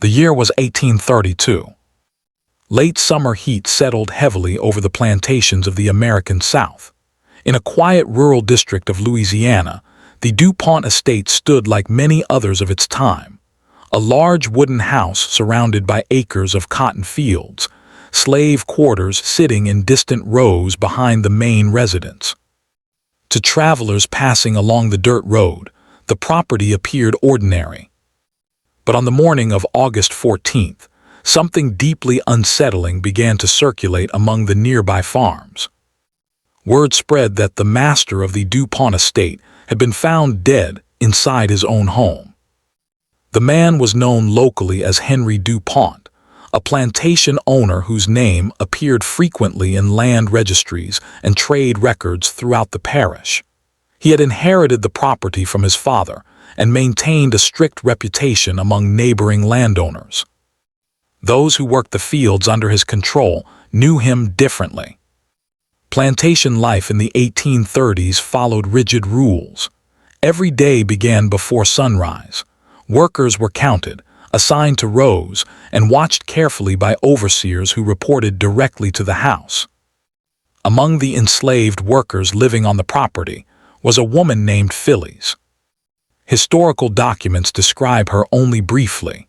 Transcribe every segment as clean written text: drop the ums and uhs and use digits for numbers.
The year was 1832. Late summer heat settled heavily over the plantations of the American South. In a quiet rural district of Louisiana, the DuPont estate stood like many others of its time. A large wooden house surrounded by acres of cotton fields, slave quarters sitting in distant rows behind the main residence. To travelers passing along the dirt road, the property appeared ordinary. But on the morning of August 14th, something deeply unsettling began to circulate among the nearby farms. Word spread that the master of the DuPont estate had been found dead inside his own home. The man was known locally as Henri DuPont, a plantation owner whose name appeared frequently in land registries and trade records throughout the parish. He had inherited the property from his father and maintained a strict reputation among neighboring landowners. Those who worked the fields under his control knew him differently. Plantation life in the 1830s followed rigid rules. Every day began before sunrise. Workers were counted, assigned to rows, and watched carefully by overseers who reported directly to the house. Among the enslaved workers living on the property was a woman named Phillis. Historical documents describe her only briefly.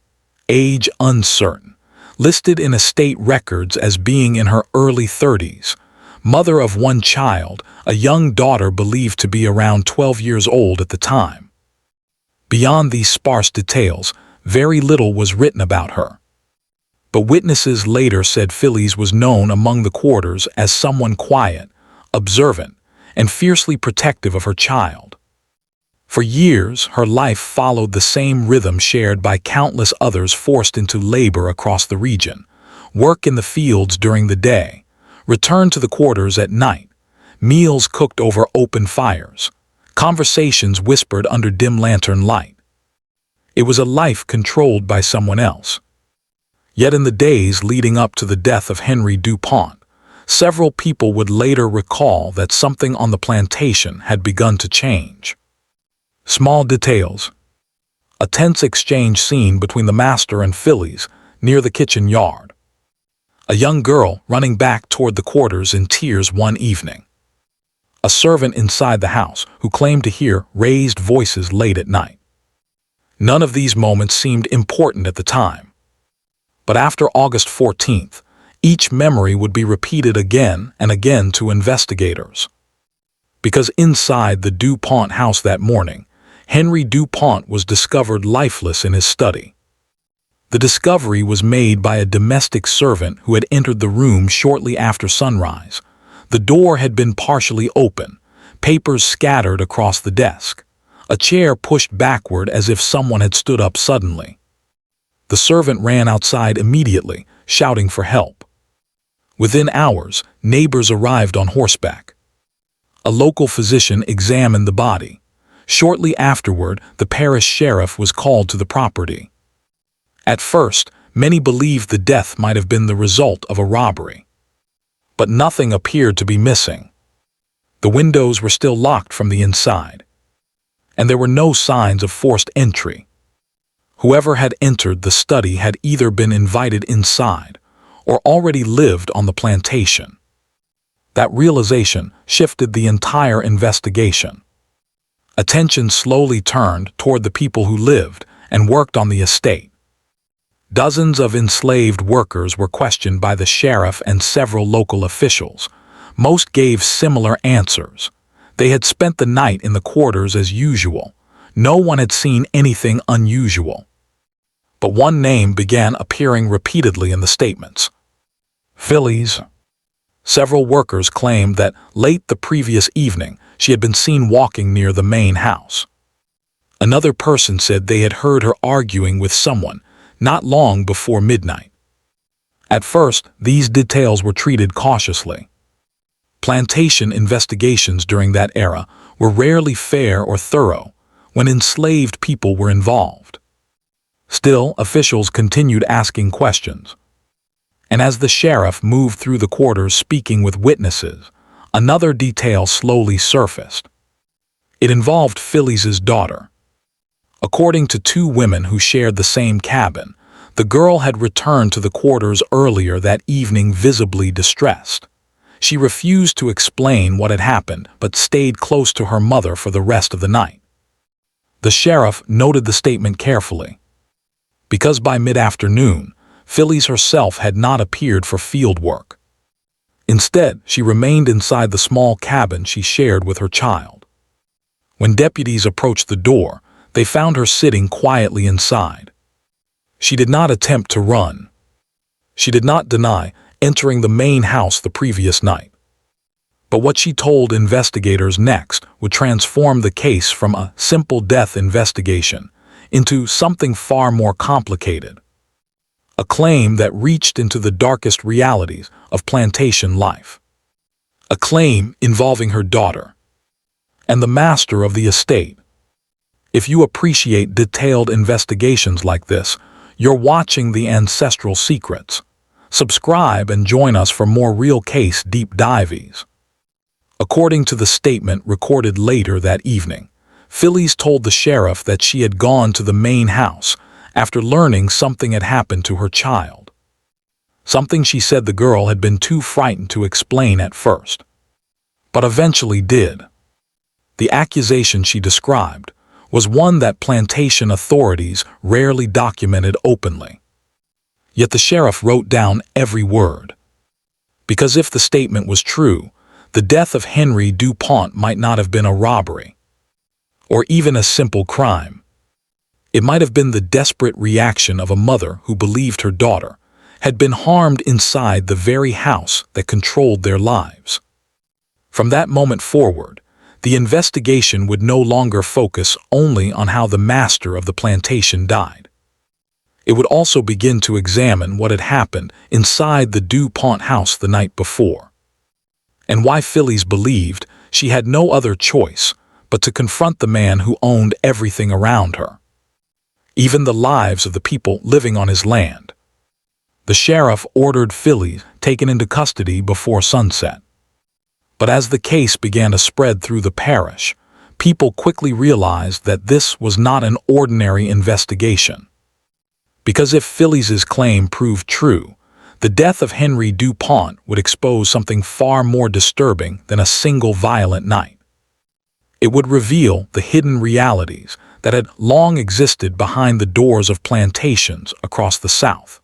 Age uncertain, listed in estate records as being in her early 30s, mother of one child, a young daughter believed to be around 12 years old at the time. Beyond these sparse details, very little was written about her. But witnesses later said Phillis was known among the quarters as someone quiet, observant, and fiercely protective of her child. For years, her life followed the same rhythm shared by countless others forced into labor across the region: work in the fields during the day, return to the quarters at night, meals cooked over open fires, conversations whispered under dim lantern light. It was a life controlled by someone else. Yet in the days leading up to the death of Henri DuPont, several people would later recall that something on the plantation had begun to change. Small details. A tense exchange scene between the master and Phillis near the kitchen yard. A young girl running back toward the quarters in tears one evening. A servant inside the house who claimed to hear raised voices late at night. None of these moments seemed important at the time. But after August 14th, each memory would be repeated again and again to investigators. Because inside the DuPont house that morning, Henri DuPont was discovered lifeless in his study. The discovery was made by a domestic servant who had entered the room shortly after sunrise. The door had been partially open, papers scattered across the desk, a chair pushed backward as if someone had stood up suddenly. The servant ran outside immediately, shouting for help. Within hours, neighbors arrived on horseback. A local physician examined the body. Shortly afterward, the parish sheriff was called to the property. At first, many believed the death might have been the result of a robbery. But nothing appeared to be missing. The windows were still locked from the inside. And there were no signs of forced entry. Whoever had entered the study had either been invited inside or already lived on the plantation. That realization shifted the entire investigation. Attention slowly turned toward the people who lived and worked on the estate. Dozens of enslaved workers were questioned by the sheriff and several local officials. Most gave similar answers. They had spent the night in the quarters as usual. No one had seen anything unusual. But one name began appearing repeatedly in the statements: Phillis. Several workers claimed that late the previous evening, she had been seen walking near the main house. Another person said they had heard her arguing with someone not long before midnight. At first, these details were treated cautiously. Plantation investigations during that era were rarely fair or thorough when enslaved people were involved. Still, officials continued asking questions. And as the sheriff moved through the quarters speaking with witnesses, another detail slowly surfaced. It involved Phillis's daughter. According to two women who shared the same cabin, The girl had returned to the quarters earlier that evening, visibly distressed. She refused to explain what had happened, but stayed close to her mother for the rest of the night. The sheriff noted the statement carefully, because by mid-afternoon, Phillis herself had not appeared for field work. Instead, she remained inside the small cabin she shared with her child. When deputies approached the door, they found her sitting quietly inside. She did not attempt to run. She did not deny entering the main house the previous night. But what she told investigators next would transform the case from a simple death investigation into something far more complicated. A claim that reached into the darkest realities of plantation life. A claim involving her daughter and the master of the estate. If you appreciate detailed investigations like this, you're watching the Ancestral Secrets. Subscribe and join us for more real case deep dives. According to the statement recorded later that evening, Phillis told the sheriff that she had gone to the main house after learning something had happened to her child. Something she said the girl had been too frightened to explain at first, but eventually did. The accusation she described was one that plantation authorities rarely documented openly. Yet the sheriff wrote down every word. Because if the statement was true, the death of Henri DuPont might not have been a robbery, or even a simple crime. It might have been the desperate reaction of a mother who believed her daughter had been harmed inside the very house that controlled their lives. From that moment forward, the investigation would no longer focus only on how the master of the plantation died. It would also begin to examine what had happened inside the DuPont house the night before, and why Phillis believed she had no other choice but to confront the man who owned everything around her, even the lives of the people living on his land. The sheriff ordered Phillis taken into custody before sunset. But as the case began to spread through the parish, people quickly realized that this was not an ordinary investigation. Because if Phillis's claim proved true, the death of Henri DuPont would expose something far more disturbing than a single violent night. It would reveal the hidden realities that had long existed behind the doors of plantations across the South.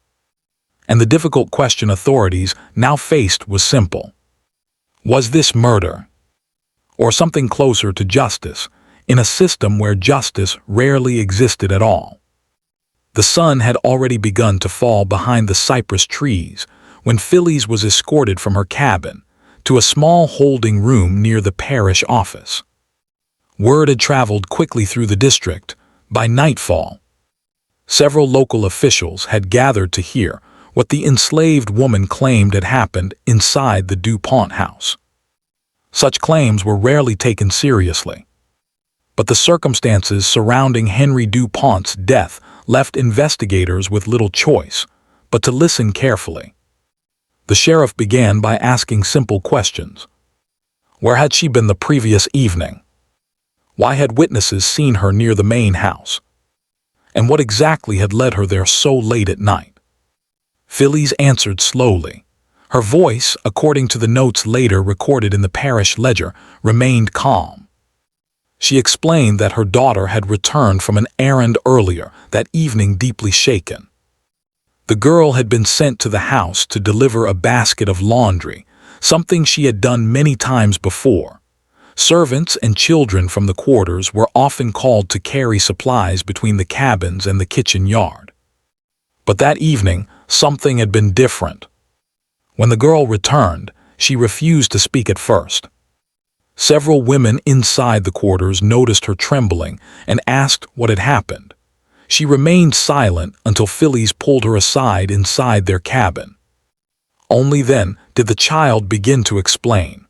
And the difficult question authorities now faced was simple. Was this murder, or something closer to justice, in a system where justice rarely existed at all? The sun had already begun to fall behind the cypress trees when Phillis was escorted from her cabin to a small holding room near the parish office. Word had traveled quickly through the district. By nightfall, several local officials had gathered to hear what the enslaved woman claimed had happened inside the DuPont house. Such claims were rarely taken seriously, but the circumstances surrounding Henri DuPont's death left investigators with little choice but to listen carefully. The sheriff began by asking simple questions. Where had she been the previous evening? Why had witnesses seen her near the main house? And what exactly had led her there so late at night? Phillis answered slowly. Her voice, according to the notes later recorded in the parish ledger, remained calm. She explained that her daughter had returned from an errand earlier that evening, deeply shaken. The girl had been sent to the house to deliver a basket of laundry, something she had done many times before. Servants and children from the quarters were often called to carry supplies between the cabins and the kitchen yard. But that evening, something had been different. When the girl returned, she refused to speak at first. Several women inside the quarters noticed her trembling and asked what had happened. She remained silent until Phillis pulled her aside inside their cabin. Only then did the child begin to explain.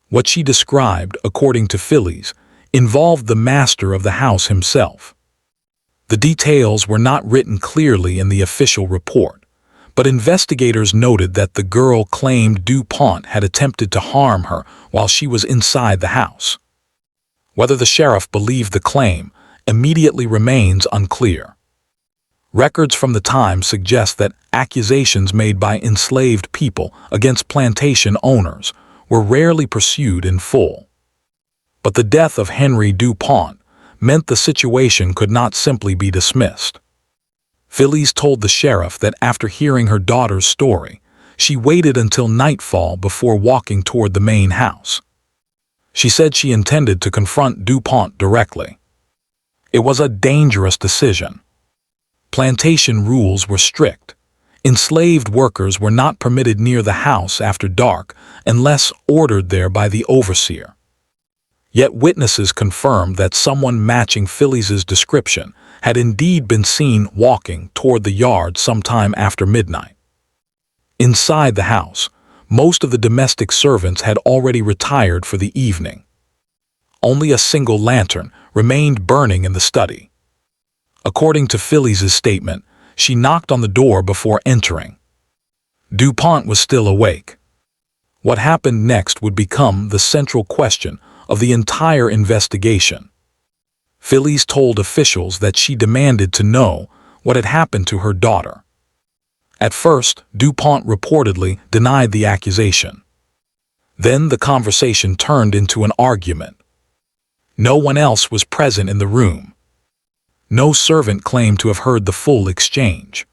What she described, according to Phillis, involved the master of the house himself. The details were not written clearly in the official report, but investigators noted that the girl claimed DuPont had attempted to harm her while she was inside the house. Whether the sheriff believed the claim immediately remains unclear. Records from the time suggest that accusations made by enslaved people against plantation owners were rarely pursued in full. But the death of Henri DuPont meant the situation could not simply be dismissed. Phillis told the sheriff that after hearing her daughter's story, she waited until nightfall before walking toward the main house. She said she intended to confront DuPont directly. It was a dangerous decision. Plantation rules were strict. Enslaved workers were not permitted near the house after dark unless ordered there by the overseer. Yet witnesses confirmed that someone matching Phillis's description had indeed been seen walking toward the yard sometime after midnight. Inside the house, most of the domestic servants had already retired for the evening. Only a single lantern remained burning in the study. According to Phillis's statement, she knocked on the door before entering. DuPont was still awake. What happened next would become the central question of the entire investigation. Phillis told officials that she demanded to know what had happened to her daughter. At first, DuPont reportedly denied the accusation. Then the conversation turned into an argument. No one else was present in the room. No servant claimed to have heard the full exchange.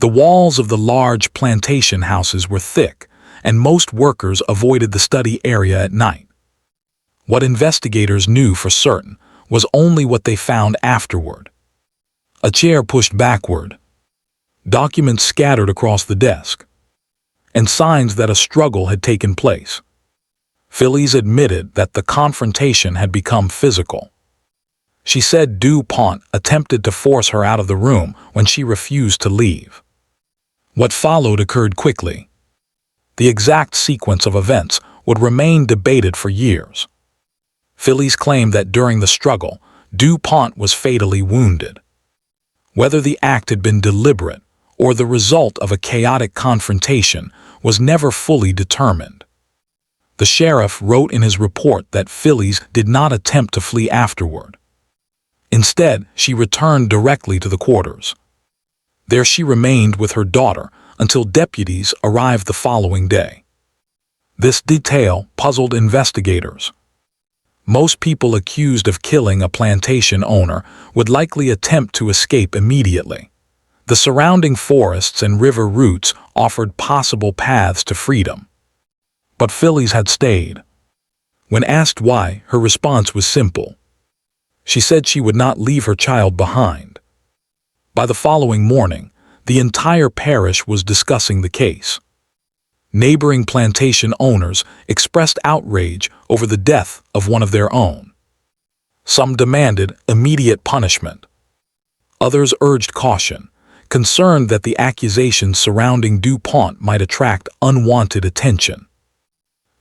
The walls of the large plantation houses were thick, and most workers avoided the study area at night. What investigators knew for certain was only what they found afterward. A chair pushed backward, documents scattered across the desk, and signs that a struggle had taken place. Phillis admitted that the confrontation had become physical. She said DuPont attempted to force her out of the room when she refused to leave. What followed occurred quickly. The exact sequence of events would remain debated for years. Phillis claimed that during the struggle, DuPont was fatally wounded. Whether the act had been deliberate or the result of a chaotic confrontation was never fully determined. The sheriff wrote in his report that Phillis did not attempt to flee afterward. Instead, she returned directly to the quarters. There she remained with her daughter until deputies arrived the following day. This detail puzzled investigators. Most people accused of killing a plantation owner would likely attempt to escape immediately. The surrounding forests and river routes offered possible paths to freedom. But Phillis had stayed. When asked why, her response was simple. She said she would not leave her child behind. By the following morning, the entire parish was discussing the case. Neighboring plantation owners expressed outrage over the death of one of their own. Some demanded immediate punishment. Others urged caution, concerned that the accusations surrounding DuPont might attract unwanted attention.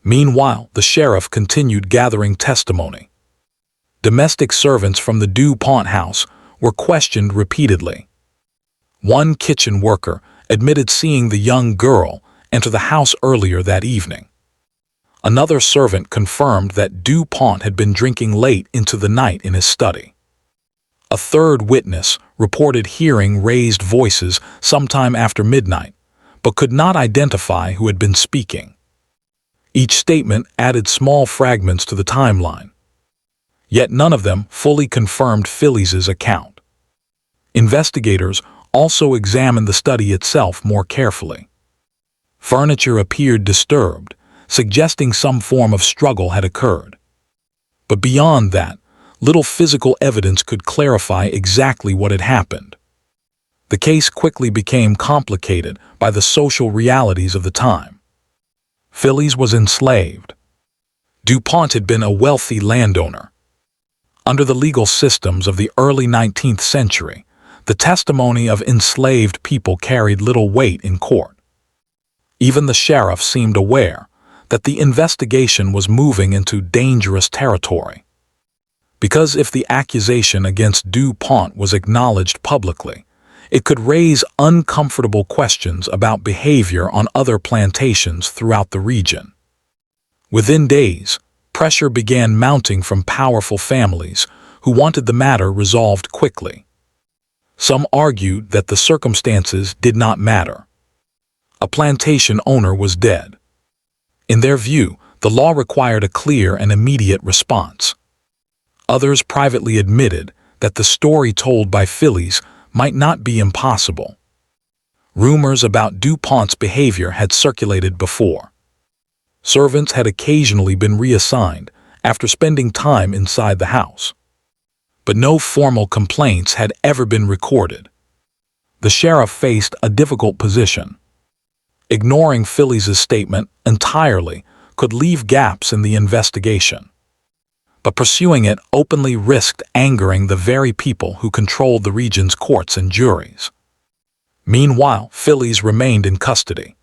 Meanwhile, the sheriff continued gathering testimony. Domestic servants from the DuPont house were questioned repeatedly. One kitchen worker admitted seeing the young girl enter the house earlier that evening. Another servant confirmed that DuPont had been drinking late into the night in his study. A third witness reported hearing raised voices sometime after midnight, but could not identify who had been speaking. Each statement added small fragments to the timeline. Yet none of them fully confirmed Phillis's account. Investigators also examined the study itself more carefully. Furniture appeared disturbed, suggesting some form of struggle had occurred. But beyond that, little physical evidence could clarify exactly what had happened. The case quickly became complicated by the social realities of the time. Phillis was enslaved. DuPont had been a wealthy landowner. Under the legal systems of the early 19th century, the testimony of enslaved people carried little weight in court. Even the sheriff seemed aware that the investigation was moving into dangerous territory. Because if the accusation against DuPont was acknowledged publicly, it could raise uncomfortable questions about behavior on other plantations throughout the region. Within days, pressure began mounting from powerful families who wanted the matter resolved quickly. Some argued that the circumstances did not matter. A plantation owner was dead. In their view, the law required a clear and immediate response. Others privately admitted that the story told by Phillis might not be impossible. Rumors about DuPont's behavior had circulated before. Servants had occasionally been reassigned after spending time inside the house. But no formal complaints had ever been recorded. The sheriff faced a difficult position. Ignoring Phillis's statement entirely could leave gaps in the investigation. But pursuing it openly risked angering the very people who controlled the region's courts and juries. Meanwhile, Phillis remained in custody.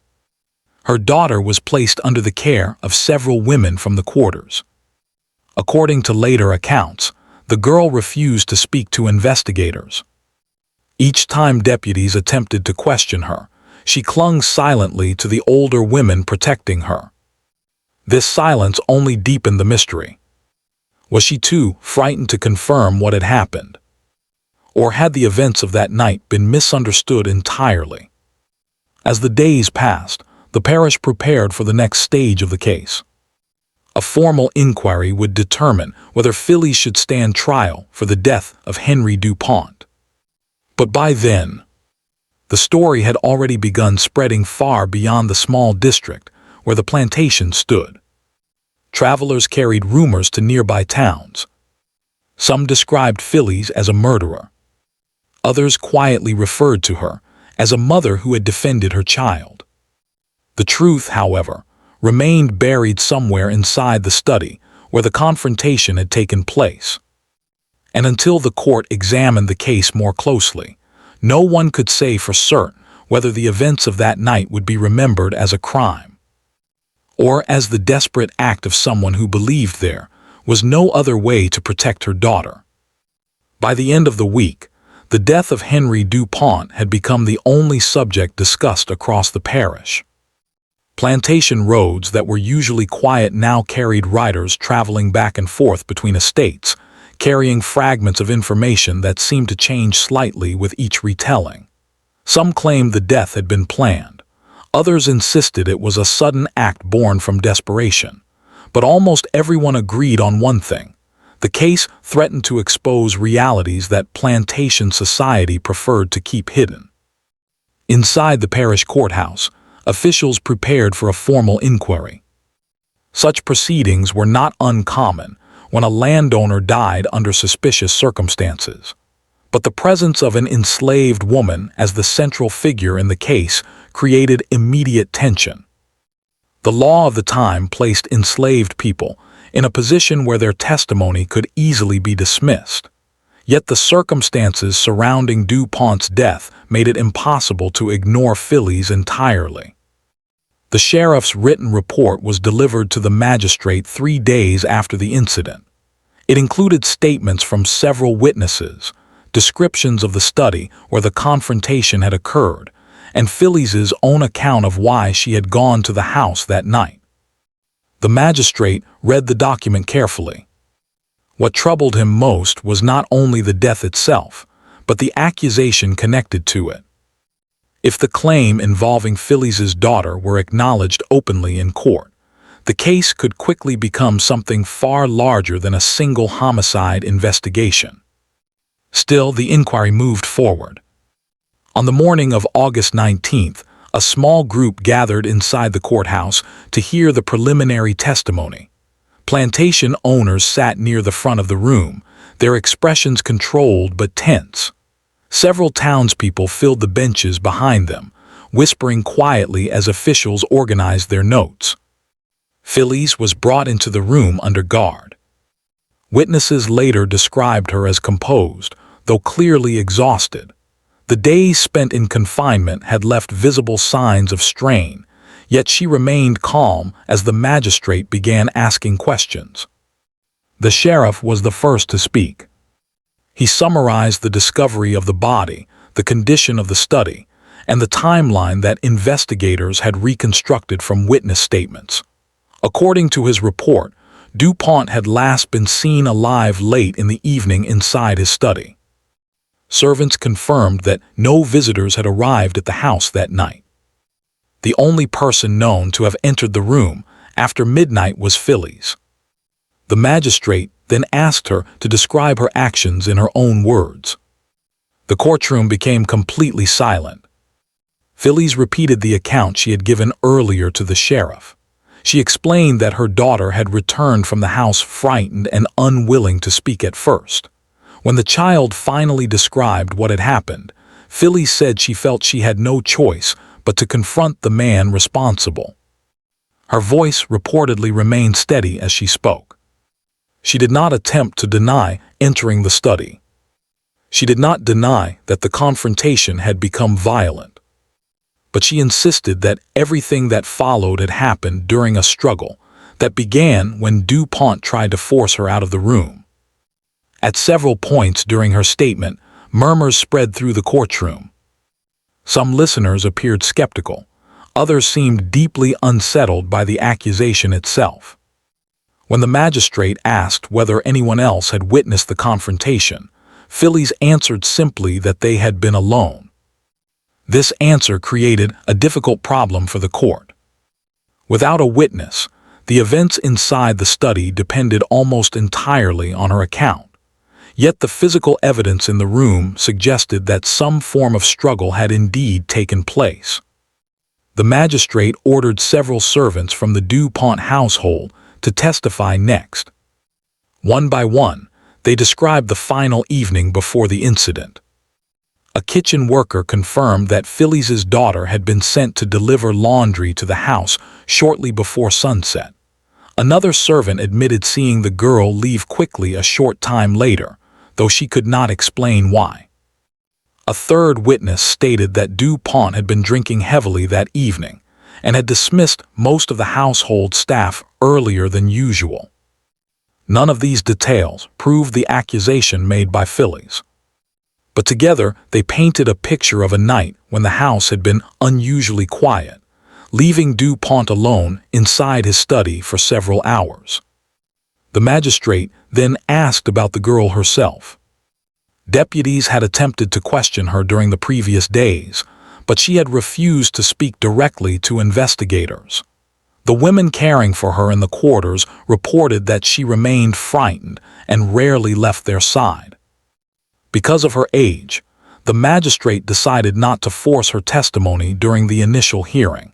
Her daughter was placed under the care of several women from the quarters. According to later accounts, the girl refused to speak to investigators. Each time deputies attempted to question her, she clung silently to the older women protecting her. This silence only deepened the mystery. Was she too frightened to confirm what had happened? Or had the events of that night been misunderstood entirely? As the days passed, the parish prepared for the next stage of the case. A formal inquiry would determine whether Phillis should stand trial for the death of Henri DuPont. But by then, the story had already begun spreading far beyond the small district where the plantation stood. Travelers carried rumors to nearby towns. Some described Phillis as a murderer. Others quietly referred to her as a mother who had defended her child. The truth, however, remained buried somewhere inside the study where the confrontation had taken place. And until the court examined the case more closely, no one could say for certain whether the events of that night would be remembered as a crime, or as the desperate act of someone who believed there was no other way to protect her daughter. By the end of the week, the death of Henri DuPont had become the only subject discussed across the parish. Plantation roads that were usually quiet now carried riders traveling back and forth between estates, carrying fragments of information that seemed to change slightly with each retelling. Some claimed the death had been planned. Others insisted it was a sudden act born from desperation. But almost everyone agreed on one thing. The case threatened to expose realities that plantation society preferred to keep hidden. Inside the parish courthouse, officials prepared for a formal inquiry. Such proceedings were not uncommon when a landowner died under suspicious circumstances. But the presence of an enslaved woman as the central figure in the case created immediate tension. The law of the time placed enslaved people in a position where their testimony could easily be dismissed. Yet the circumstances surrounding DuPont's death made it impossible to ignore Phillis entirely. The sheriff's written report was delivered to the magistrate 3 days after the incident. It included statements from several witnesses, descriptions of the study where the confrontation had occurred, and Phillis's own account of why she had gone to the house that night. The magistrate read the document carefully. What troubled him most was not only the death itself, but the accusation connected to it. If the claim involving Phillis's daughter were acknowledged openly in court, the case could quickly become something far larger than a single homicide investigation. Still, the inquiry moved forward. On the morning of August 19th, a small group gathered inside the courthouse to hear the preliminary testimony. Plantation owners sat near the front of the room, their expressions controlled but tense. Several townspeople filled the benches behind them, whispering quietly as officials organized their notes. Phillis was brought into the room under guard. Witnesses later described her as composed, though clearly exhausted. The days spent in confinement had left visible signs of strain, yet she remained calm as the magistrate began asking questions. The sheriff was the first to speak. He summarized the discovery of the body, the condition of the study, and the timeline that investigators had reconstructed from witness statements. According to his report, DuPont had last been seen alive late in the evening inside his study. servants confirmed that no visitors had arrived at the house that night. The only person known to have entered the room after midnight was Phillis. The magistrate then asked her to describe her actions in her own words. The courtroom became completely silent. Phillis repeated the account she had given earlier to the sheriff. She explained that her daughter had returned from the house frightened and unwilling to speak at first. When the child finally described what had happened, Phillis said she felt she had no choice but to confront the man responsible. Her voice reportedly remained steady as she spoke. She did not attempt to deny entering the study. She did not deny that the confrontation had become violent. But she insisted that everything that followed had happened during a struggle that began when DuPont tried to force her out of the room. At several points during her statement, murmurs spread through the courtroom. Some listeners appeared skeptical. Others seemed deeply unsettled by the accusation itself. When the magistrate asked whether anyone else had witnessed the confrontation, Phillis answered simply that they had been alone. This answer created a difficult problem for the court. Without a witness, the events inside the study depended almost entirely on her account. Yet the physical evidence in the room suggested that some form of struggle had indeed taken place. The magistrate ordered several servants from the DuPont household to testify next. One by one, they described the final evening before the incident. A kitchen worker confirmed that Phillis's daughter had been sent to deliver laundry to the house shortly before sunset. Another servant admitted seeing the girl leave quickly a short time later, though she could not explain why. A third witness stated that DuPont had been drinking heavily that evening and had dismissed most of the household staff earlier than usual. None of these details proved the accusation made by Phillis. But together they painted a picture of a night when the house had been unusually quiet, leaving DuPont alone inside his study for several hours. The magistrate then asked about the girl herself. Deputies had attempted to question her during the previous days, but she had refused to speak directly to investigators. The women caring for her in the quarters reported that she remained frightened and rarely left their side. Because of her age, the magistrate decided not to force her testimony during the initial hearing.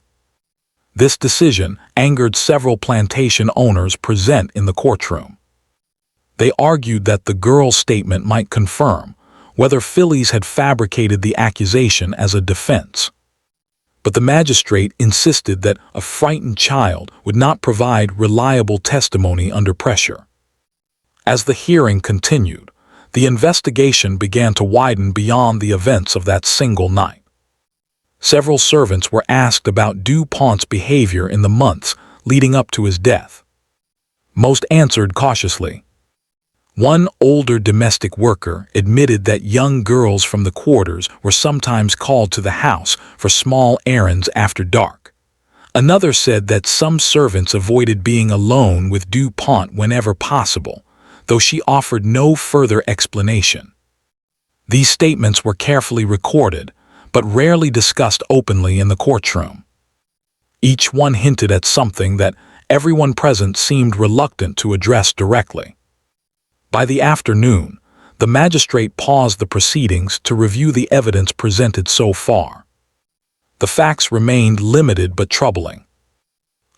This decision angered several plantation owners present in the courtroom. They argued that the girl's statement might confirm whether Phillis had fabricated the accusation as a defense. But the magistrate insisted that a frightened child would not provide reliable testimony under pressure. As the hearing continued, the investigation began to widen beyond the events of that single night. Several servants were asked about DuPont's behavior in the months leading up to his death. Most answered cautiously. One older domestic worker admitted that young girls from the quarters were sometimes called to the house for small errands after dark. Another said that some servants avoided being alone with DuPont whenever possible, though she offered no further explanation. These statements were carefully recorded, but rarely discussed openly in the courtroom. Each one hinted at something that everyone present seemed reluctant to address directly. By the afternoon, the magistrate paused the proceedings to review the evidence presented so far. The facts remained limited but troubling.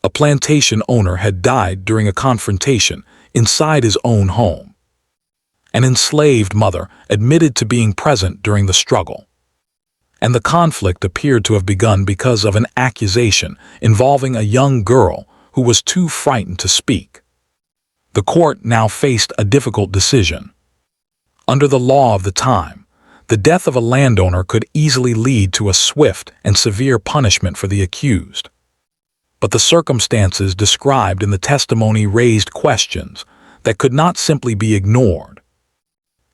A plantation owner had died during a confrontation inside his own home. An enslaved mother admitted to being present during the struggle. And the conflict appeared to have begun because of an accusation involving a young girl who was too frightened to speak. The court now faced a difficult decision. Under the law of the time, the death of a landowner could easily lead to a swift and severe punishment for the accused. But the circumstances described in the testimony raised questions that could not simply be ignored.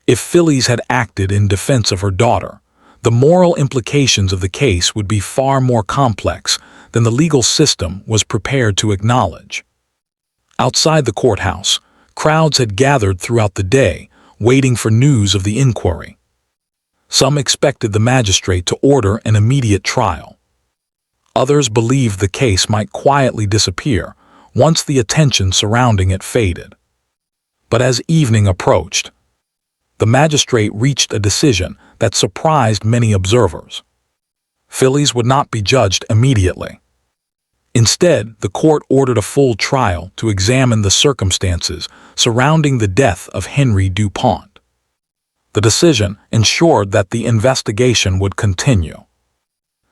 If Phillis had acted in defense of her daughter, the moral implications of the case would be far more complex than the legal system was prepared to acknowledge. Outside the courthouse, crowds had gathered throughout the day, waiting for news of the inquiry. Some expected the magistrate to order an immediate trial. Others believed the case might quietly disappear once the attention surrounding it faded. But as evening approached, the magistrate reached a decision that surprised many observers. Phillis would not be judged immediately. Instead, the court ordered a full trial to examine the circumstances surrounding the death of Henri DuPont. The decision ensured that the investigation would continue.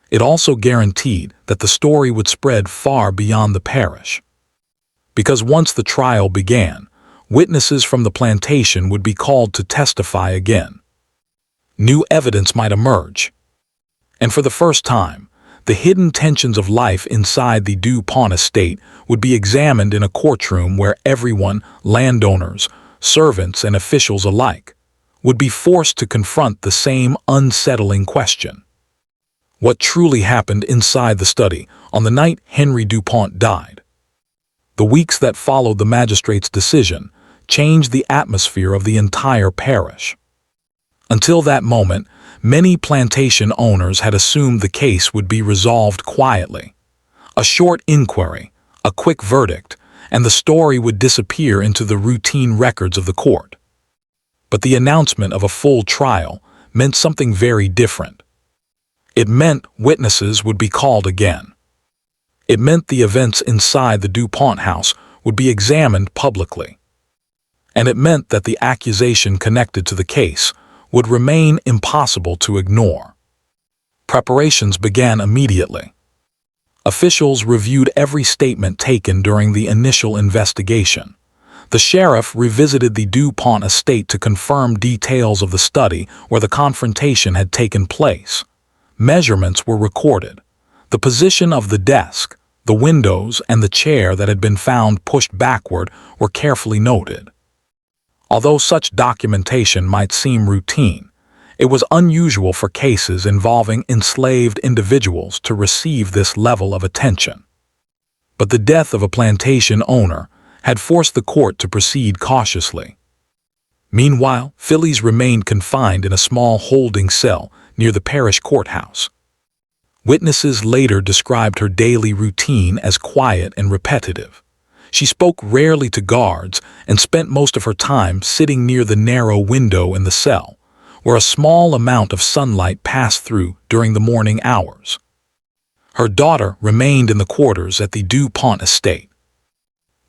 It also guaranteed that the story would spread far beyond the parish. Because once the trial began, witnesses from the plantation would be called to testify again. New evidence might emerge. And for the first time, the hidden tensions of life inside the DuPont estate would be examined in a courtroom where everyone, landowners, servants, and officials alike, would be forced to confront the same unsettling question. What truly happened inside the study on the night Henri DuPont died? The weeks that followed the magistrate's decision changed the atmosphere of the entire parish. Until that moment, many plantation owners had assumed the case would be resolved quietly. A short inquiry, a quick verdict, and the story would disappear into the routine records of the court. But the announcement of a full trial meant something very different. It meant witnesses would be called again. It meant the events inside the DuPont house would be examined publicly. And it meant that the accusation connected to the case would remain impossible to ignore. Preparations began immediately. Officials reviewed every statement taken during the initial investigation. The sheriff revisited the DuPont estate to confirm details of the study where the confrontation had taken place. Measurements were recorded. The position of the desk, the windows, and the chair that had been found pushed backward were carefully noted. Although such documentation might seem routine, it was unusual for cases involving enslaved individuals to receive this level of attention. But the death of a plantation owner had forced the court to proceed cautiously. Meanwhile, Phillis remained confined in a small holding cell near the parish courthouse. Witnesses later described her daily routine as quiet and repetitive. She spoke rarely to guards and spent most of her time sitting near the narrow window in the cell, where a small amount of sunlight passed through during the morning hours. Her daughter remained in the quarters at the DuPont estate.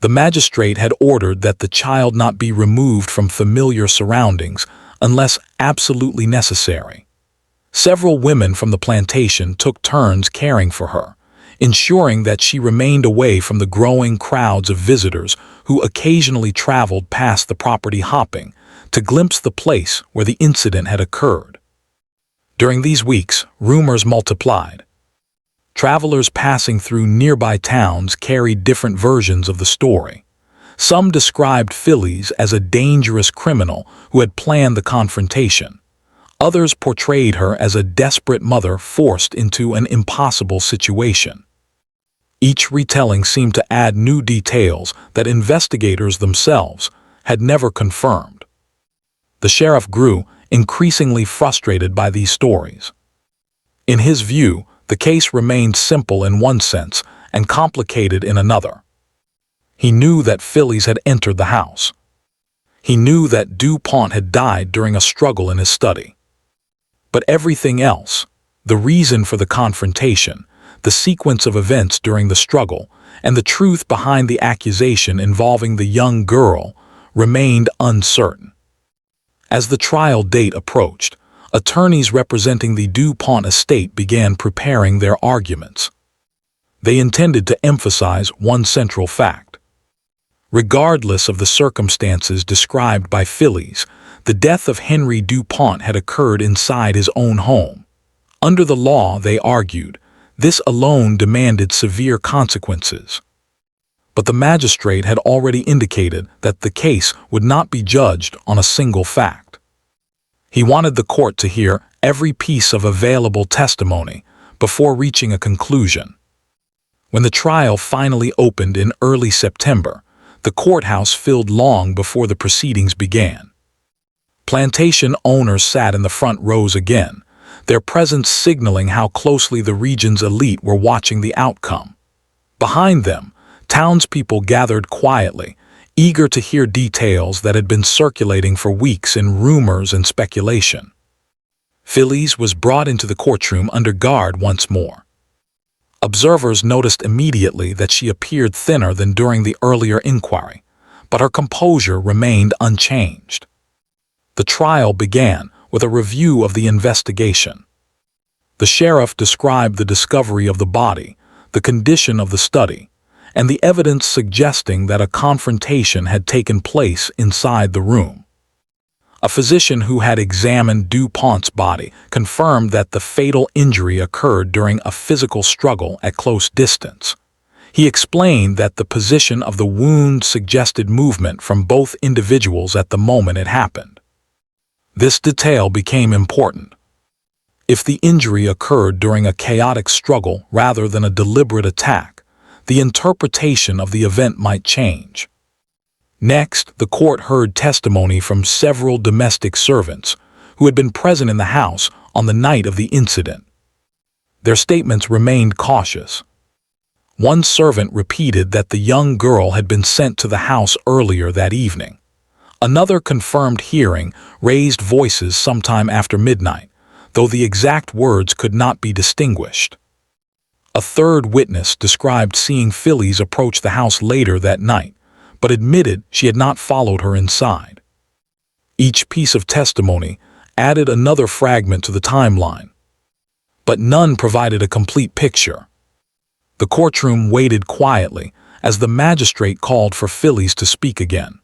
The magistrate had ordered that the child not be removed from familiar surroundings unless absolutely necessary. Several women from the plantation took turns caring for her, ensuring that she remained away from the growing crowds of visitors who occasionally traveled past the property hopping to glimpse the place where the incident had occurred. During these weeks, rumors multiplied. Travelers passing through nearby towns carried different versions of the story. Some described Phillis as a dangerous criminal who had planned the confrontation. Others portrayed her as a desperate mother forced into an impossible situation. Each retelling seemed to add new details that investigators themselves had never confirmed. The sheriff grew increasingly frustrated by these stories. In his view, the case remained simple in one sense and complicated in another. He knew that Phillis had entered the house. He knew that DuPont had died during a struggle in his study. But everything else, the reason for the confrontation, the sequence of events during the struggle, and the truth behind the accusation involving the young girl, remained uncertain. As the trial date approached, attorneys representing the DuPont estate began preparing their arguments. They intended to emphasize one central fact. Regardless of the circumstances described by Phillis, the death of Henri DuPont had occurred inside his own home. Under the law, they argued, this alone demanded severe consequences. But the magistrate had already indicated that the case would not be judged on a single fact. He wanted the court to hear every piece of available testimony before reaching a conclusion. When the trial finally opened in early September, the courthouse filled long before the proceedings began. Plantation owners sat in the front rows again, their presence signaling how closely the region's elite were watching the outcome. Behind them, townspeople gathered quietly, eager to hear details that had been circulating for weeks in rumors and speculation. Phillis was brought into the courtroom under guard once more. Observers noticed immediately that she appeared thinner than during the earlier inquiry, but her composure remained unchanged. The trial began with a review of the investigation. The sheriff described the discovery of the body, the condition of the study, and the evidence suggesting that a confrontation had taken place inside the room. A physician who had examined DuPont's body confirmed that the fatal injury occurred during a physical struggle at close distance. He explained that the position of the wound suggested movement from both individuals at the moment it happened. This detail became important. If the injury occurred during a chaotic struggle rather than a deliberate attack, the interpretation of the event might change. Next, the court heard testimony from several domestic servants who had been present in the house on the night of the incident. Their statements remained cautious. One servant repeated that the young girl had been sent to the house earlier that evening. Another confirmed hearing raised voices sometime after midnight, though the exact words could not be distinguished. A third witness described seeing Phillis approach the house later that night, but admitted she had not followed her inside. Each piece of testimony added another fragment to the timeline, but none provided a complete picture. The courtroom waited quietly as the magistrate called for Phillis to speak again.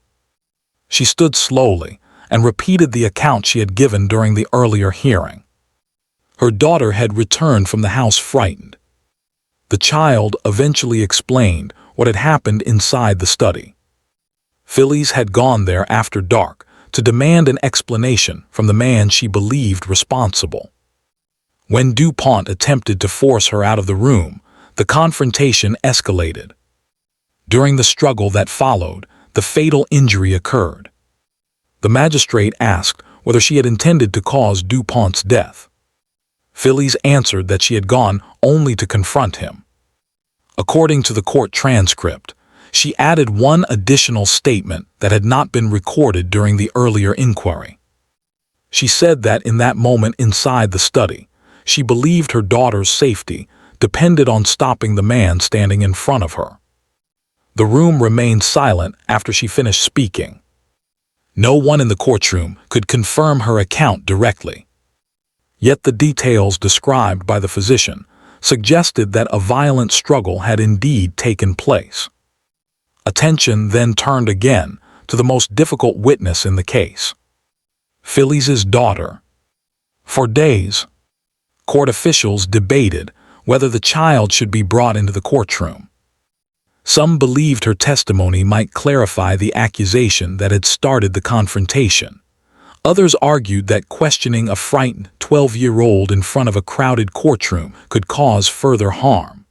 She stood slowly and repeated the account she had given during the earlier hearing. Her daughter had returned from the house frightened. The child eventually explained what had happened inside the study. Phillis had gone there after dark to demand an explanation from the man she believed responsible. When DuPont attempted to force her out of the room, the confrontation escalated. During the struggle that followed, the fatal injury occurred. The magistrate asked whether she had intended to cause DuPont's death. Phillis answered that she had gone only to confront him. According to the court transcript, she added one additional statement that had not been recorded during the earlier inquiry. She said that in that moment inside the study, she believed her daughter's safety depended on stopping the man standing in front of her. The room remained silent after she finished speaking. No one in the courtroom could confirm her account directly. Yet the details described by the physician suggested that a violent struggle had indeed taken place. Attention then turned again to the most difficult witness in the case, Phillis's daughter. For days, court officials debated whether the child should be brought into the courtroom. Some believed her testimony might clarify the accusation that had started the confrontation. Others argued that questioning a frightened 12-year-old in front of a crowded courtroom could cause further harm.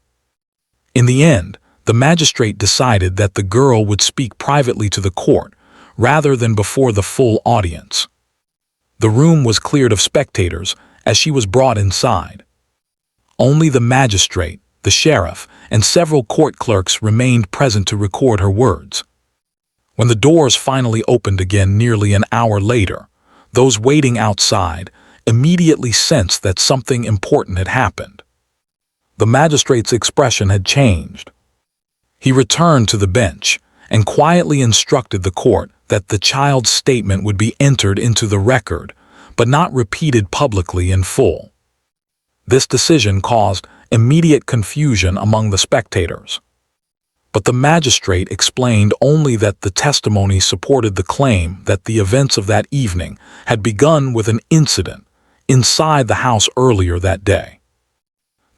In the end, the magistrate decided that the girl would speak privately to the court rather than before the full audience. The room was cleared of spectators as she was brought inside. Only the magistrate, the sheriff, and several court clerks remained present to record her words. When the doors finally opened again nearly an hour later, those waiting outside immediately sensed that something important had happened. The magistrate's expression had changed. He returned to the bench and quietly instructed the court that the child's statement would be entered into the record, but not repeated publicly in full. This decision caused immediate confusion among the spectators. But the magistrate explained only that the testimony supported the claim that the events of that evening had begun with an incident inside the house earlier that day.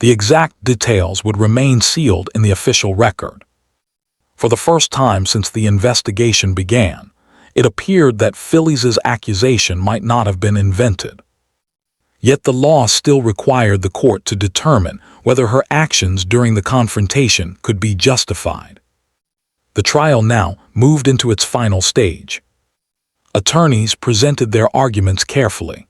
The exact details would remain sealed in the official record. For the first time since the investigation began, it appeared that Phillis's accusation might not have been invented. Yet the law still required the court to determine whether her actions during the confrontation could be justified. The trial now moved into its final stage. Attorneys presented their arguments carefully.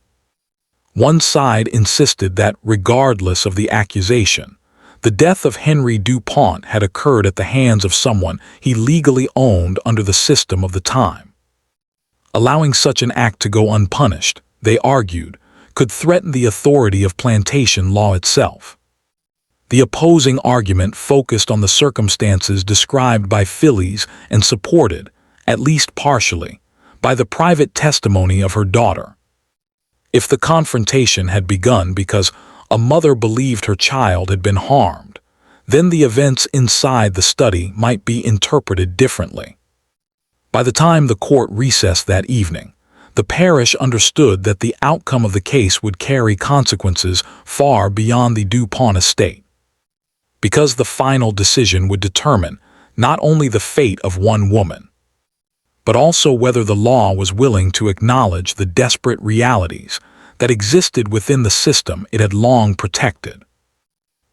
One side insisted that, regardless of the accusation, the death of Henri DuPont had occurred at the hands of someone he legally owned under the system of the time. Allowing such an act to go unpunished, they argued, could threaten the authority of plantation law itself. The opposing argument focused on the circumstances described by Phillis and supported, at least partially, by the private testimony of her daughter. If the confrontation had begun because a mother believed her child had been harmed, then the events inside the study might be interpreted differently. By the time the court recessed that evening, the parish understood that the outcome of the case would carry consequences far beyond the DuPont estate. Because the final decision would determine not only the fate of one woman, but also whether the law was willing to acknowledge the desperate realities that existed within the system it had long protected.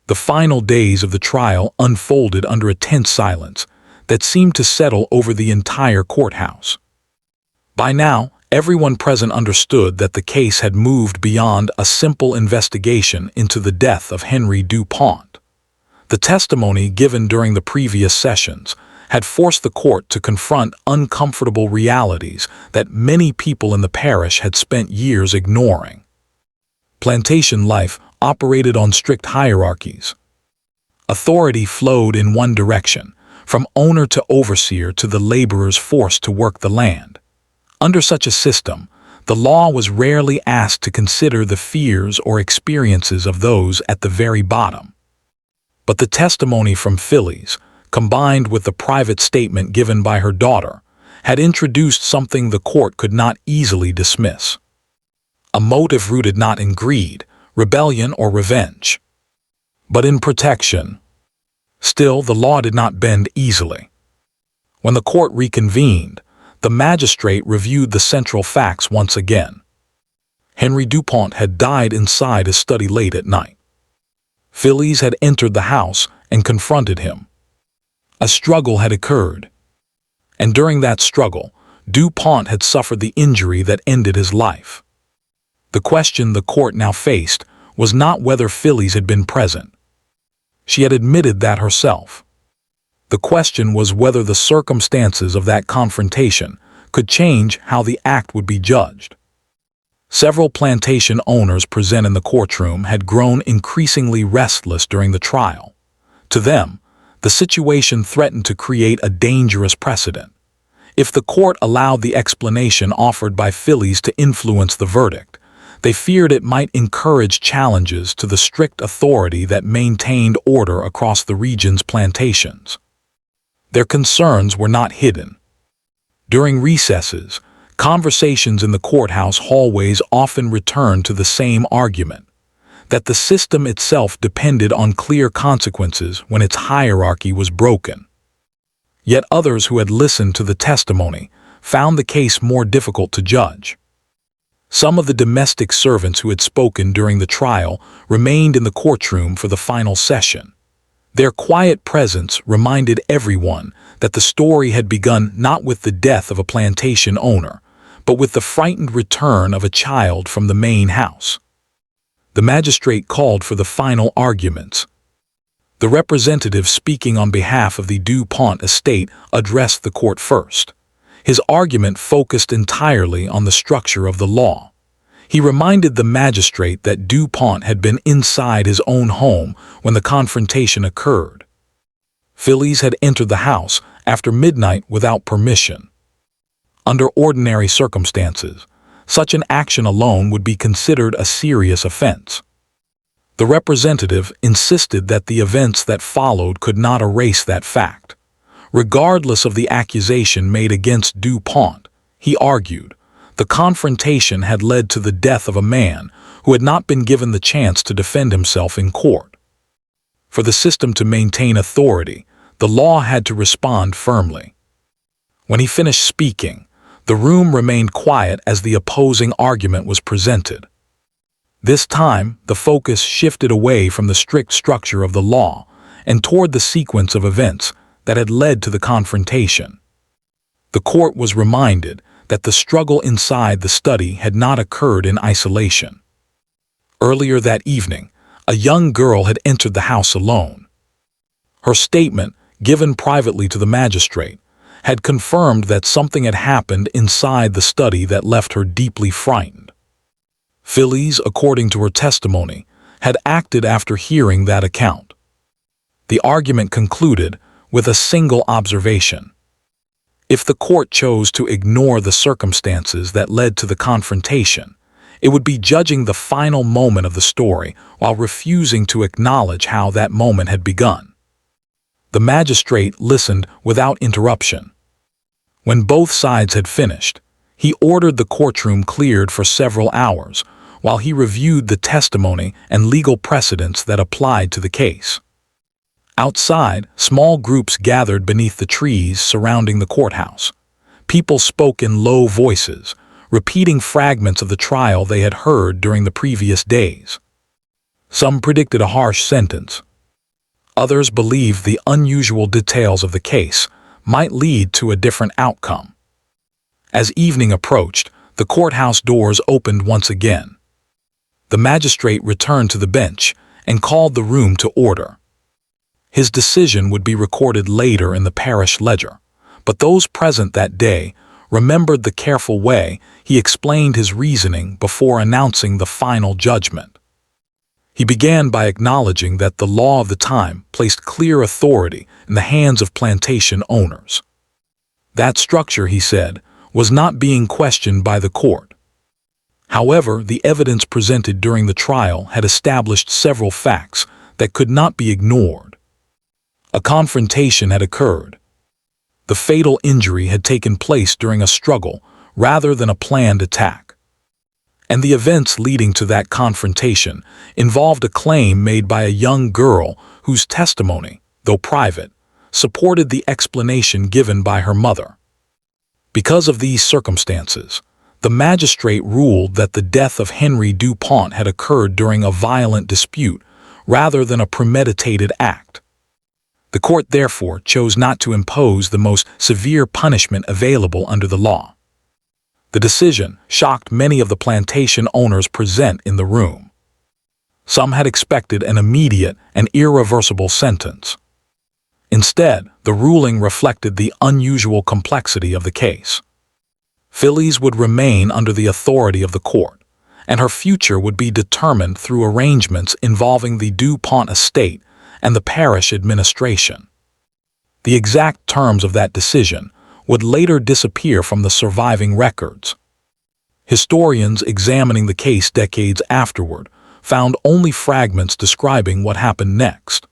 The final days of the trial unfolded under a tense silence that seemed to settle over the entire courthouse. By now, everyone present understood that the case had moved beyond a simple investigation into the death of Henri DuPont. The testimony given during the previous sessions had forced the court to confront uncomfortable realities that many people in the parish had spent years ignoring. Plantation life operated on strict hierarchies. Authority flowed in one direction, from owner to overseer to the laborers forced to work the land. Under such a system, the law was rarely asked to consider the fears or experiences of those at the very bottom. But the testimony from Phillis, combined with the private statement given by her daughter, had introduced something the court could not easily dismiss. A motive rooted not in greed, rebellion, or revenge, but in protection. Still, the law did not bend easily. When the court reconvened, the magistrate reviewed the central facts once again. Henri DuPont had died inside his study late at night. Phillis had entered the house and confronted him. A struggle had occurred, and during that struggle, DuPont had suffered the injury that ended his life. The question the court now faced was not whether Phillis had been present. She had admitted that herself. The question was whether the circumstances of that confrontation could change how the act would be judged. Several plantation owners present in the courtroom had grown increasingly restless during the trial. To them, the situation threatened to create a dangerous precedent. If the court allowed the explanation offered by Phillis to influence the verdict, they feared it might encourage challenges to the strict authority that maintained order across the region's plantations. Their concerns were not hidden. During recesses, conversations in the courthouse hallways often returned to the same argument, that the system itself depended on clear consequences when its hierarchy was broken. Yet others who had listened to the testimony found the case more difficult to judge. Some of the domestic servants who had spoken during the trial remained in the courtroom for the final session. Their quiet presence reminded everyone that the story had begun not with the death of a plantation owner, but with the frightened return of a child from the main house. The magistrate called for the final arguments. The representative speaking on behalf of the DuPont estate addressed the court first. His argument focused entirely on the structure of the law. He reminded the magistrate that DuPont had been inside his own home when the confrontation occurred. Phillis had entered the house after midnight without permission. Under ordinary circumstances, such an action alone would be considered a serious offense. The representative insisted that the events that followed could not erase that fact. Regardless of the accusation made against DuPont, he argued, the confrontation had led to the death of a man who had not been given the chance to defend himself in court. For the system to maintain authority, the law had to respond firmly. When he finished speaking, the room remained quiet as the opposing argument was presented. This time, the focus shifted away from the strict structure of the law and toward the sequence of events that had led to the confrontation. The court was reminded that the struggle inside the study had not occurred in isolation. Earlier that evening, a young girl had entered the house alone. Her statement, given privately to the magistrate, had confirmed that something had happened inside the study that left her deeply frightened. Phillis, according to her testimony, had acted after hearing that account. The argument concluded with a single observation. If the court chose to ignore the circumstances that led to the confrontation, it would be judging the final moment of the story while refusing to acknowledge how that moment had begun. The magistrate listened without interruption. When both sides had finished, he ordered the courtroom cleared for several hours while he reviewed the testimony and legal precedents that applied to the case. Outside, small groups gathered beneath the trees surrounding the courthouse. People spoke in low voices, repeating fragments of the trial they had heard during the previous days. Some predicted a harsh sentence. Others believed the unusual details of the case might lead to a different outcome. As evening approached, the courthouse doors opened once again. The magistrate returned to the bench and called the room to order. His decision would be recorded later in the parish ledger, but those present that day remembered the careful way he explained his reasoning before announcing the final judgment. He began by acknowledging that the law of the time placed clear authority in the hands of plantation owners. That structure, he said, was not being questioned by the court. However, the evidence presented during the trial had established several facts that could not be ignored. A confrontation had occurred. The fatal injury had taken place during a struggle rather than a planned attack. And the events leading to that confrontation involved a claim made by a young girl whose testimony, though private, supported the explanation given by her mother. Because of these circumstances, the magistrate ruled that the death of Henri DuPont had occurred during a violent dispute rather than a premeditated act. The court therefore chose not to impose the most severe punishment available under the law. The decision shocked many of the plantation owners present in the room. Some had expected an immediate and irreversible sentence. Instead, the ruling reflected the unusual complexity of the case. Phillis would remain under the authority of the court, and her future would be determined through arrangements involving the DuPont estate and the parish administration. The exact terms of that decision would later disappear from the surviving records. Historians examining the case decades afterward found only fragments describing what happened next.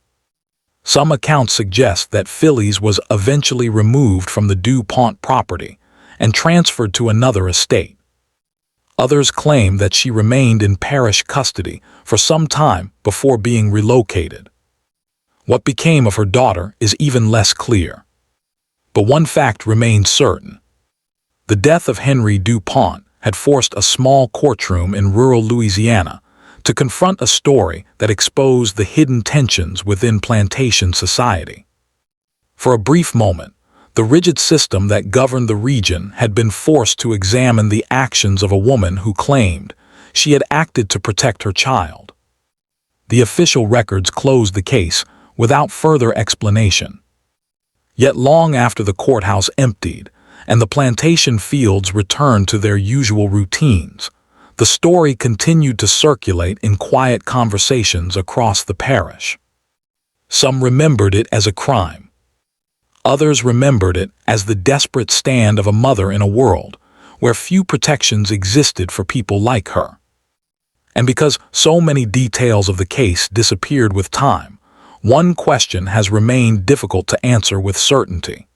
Some accounts suggest that Phillis was eventually removed from the DuPont property and transferred to another estate. Others claim that she remained in parish custody for some time before being relocated. What became of her daughter is even less clear. But one fact remains certain. The death of Henri DuPont had forced a small courtroom in rural Louisiana to confront a story that exposed the hidden tensions within plantation society. For a brief moment, the rigid system that governed the region had been forced to examine the actions of a woman who claimed she had acted to protect her child. The official records closed the case without further explanation. Yet long after the courthouse emptied and the plantation fields returned to their usual routines, the story continued to circulate in quiet conversations across the parish. Some remembered it as a crime. Others remembered it as the desperate stand of a mother in a world where few protections existed for people like her. And because so many details of the case disappeared with time, one question has remained difficult to answer with certainty.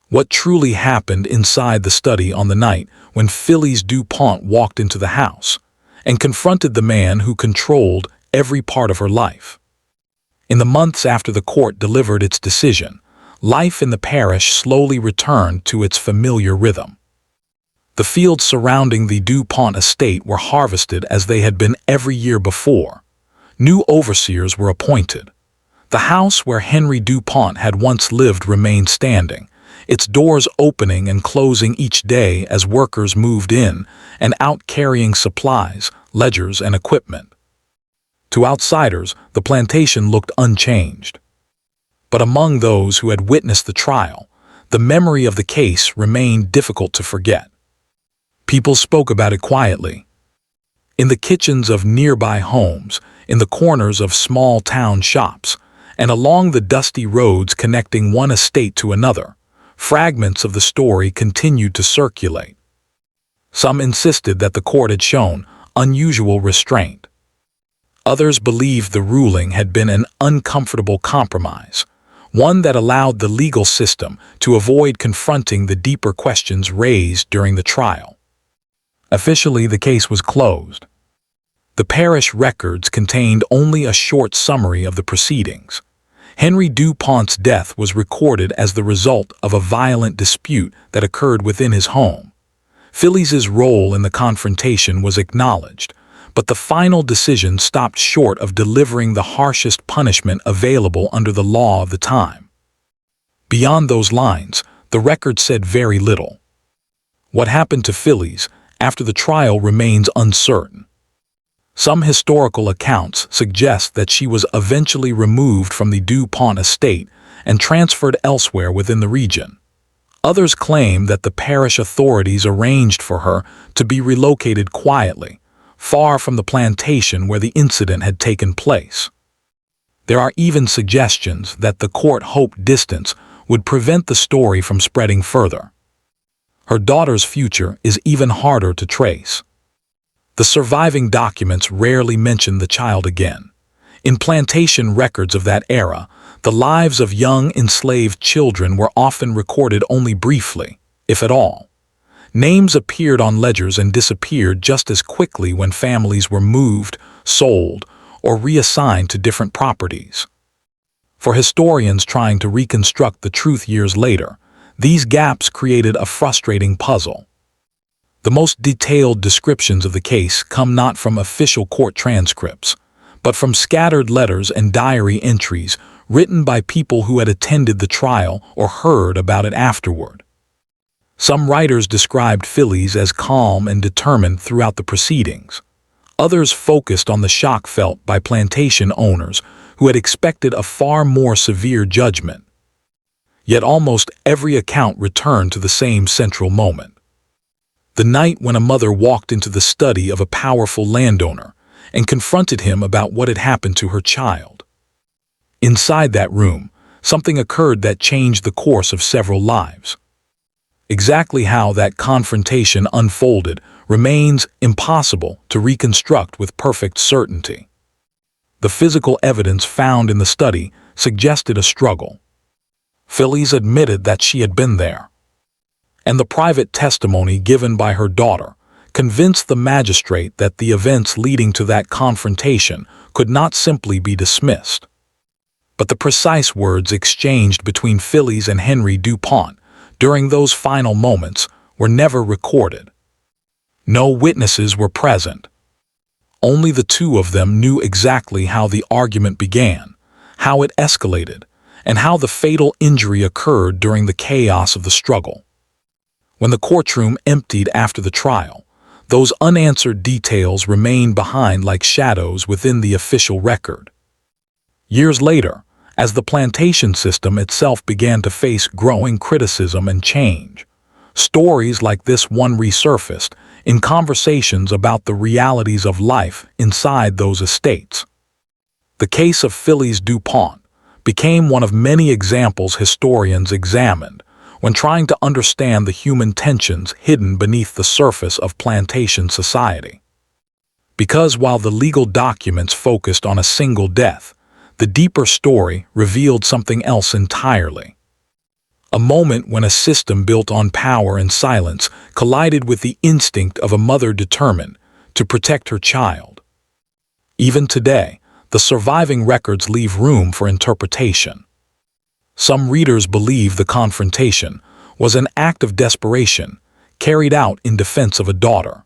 What truly happened inside the study on the night when Phillis DuPont walked into the house and confronted the man who controlled every part of her life? In the months after the court delivered its decision, life in the parish slowly returned to its familiar rhythm. The fields surrounding the DuPont estate were harvested as they had been every year before. New overseers were appointed. The house where Henri DuPont had once lived remained standing, its doors opening and closing each day as workers moved in and out carrying supplies, ledgers, and equipment. To outsiders, the plantation looked unchanged. But among those who had witnessed the trial, the memory of the case remained difficult to forget. People spoke about it quietly. In the kitchens of nearby homes, in the corners of small-town shops, and along the dusty roads connecting one estate to another, fragments of the story continued to circulate. Some insisted that the court had shown unusual restraint. Others believed the ruling had been an uncomfortable compromise, one that allowed the legal system to avoid confronting the deeper questions raised during the trial. Officially, the case was closed. The parish records contained only a short summary of the proceedings. Henri DuPont's death was recorded as the result of a violent dispute that occurred within his home. Phillis's role in the confrontation was acknowledged, but the final decision stopped short of delivering the harshest punishment available under the law of the time. Beyond those lines, the record said very little. What happened to Phillis after the trial remains uncertain. Some historical accounts suggest that she was eventually removed from the DuPont estate and transferred elsewhere within the region. Others claim that the parish authorities arranged for her to be relocated quietly, far from the plantation where the incident had taken place. There are even suggestions that the court hoped distance would prevent the story from spreading further. Her daughter's future is even harder to trace. The surviving documents rarely mention the child again. In plantation records of that era, the lives of young enslaved children were often recorded only briefly, if at all. Names appeared on ledgers and disappeared just as quickly when families were moved, sold, or reassigned to different properties. For historians trying to reconstruct the truth years later, these gaps created a frustrating puzzle. The most detailed descriptions of the case come not from official court transcripts, but from scattered letters and diary entries written by people who had attended the trial or heard about it afterward. Some writers described Phillis as calm and determined throughout the proceedings. Others focused on the shock felt by plantation owners who had expected a far more severe judgment. Yet almost every account returned to the same central moment. The night when a mother walked into the study of a powerful landowner and confronted him about what had happened to her child. Inside that room, something occurred that changed the course of several lives. Exactly how that confrontation unfolded remains impossible to reconstruct with perfect certainty. The physical evidence found in the study suggested a struggle. Phillis admitted that she had been there, and the private testimony given by her daughter convinced the magistrate that the events leading to that confrontation could not simply be dismissed. But the precise words exchanged between Phillis and Henri DuPont during those final moments were never recorded. No witnesses were present. Only the two of them knew exactly how the argument began, how it escalated, and how the fatal injury occurred during the chaos of the struggle. When the courtroom emptied after the trial, those unanswered details remained behind like shadows within the official record. Years later, as the plantation system itself began to face growing criticism and change, stories like this one resurfaced in conversations about the realities of life inside those estates. The case of Phillis DuPont became one of many examples historians examined when trying to understand the human tensions hidden beneath the surface of plantation society. Because while the legal documents focused on a single death, the deeper story revealed something else entirely. A moment when a system built on power and silence collided with the instinct of a mother determined to protect her child. Even today, the surviving records leave room for interpretation. Some readers believe the confrontation was an act of desperation carried out in defense of a daughter.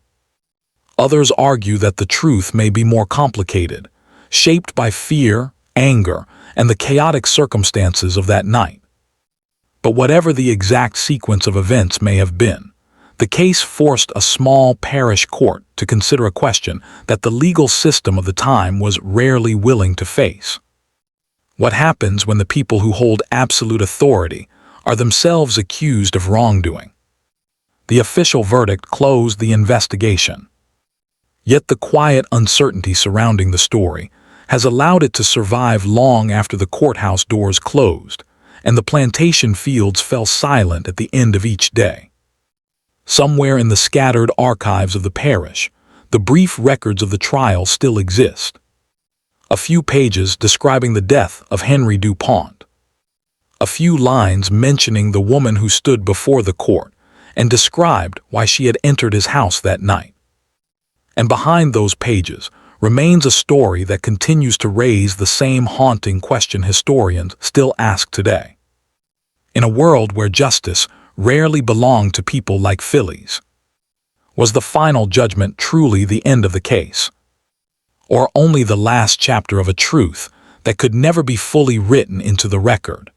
Others argue that the truth may be more complicated, shaped by fear, anger, and the chaotic circumstances of that night. But whatever the exact sequence of events may have been, the case forced a small parish court to consider a question that the legal system of the time was rarely willing to face. What happens when the people who hold absolute authority are themselves accused of wrongdoing? The official verdict closed the investigation. Yet the quiet uncertainty surrounding the story has allowed it to survive long after the courthouse doors closed and the plantation fields fell silent at the end of each day. Somewhere in the scattered archives of the parish, the brief records of the trial still exist. A few pages describing the death of Henri DuPont. A few lines mentioning the woman who stood before the court and described why she had entered his house that night. And behind those pages remains a story that continues to raise the same haunting question historians still ask today. In a world where justice rarely belonged to people like Phillis, was the final judgment truly the end of the case? Or only the last chapter of a truth that could never be fully written into the record?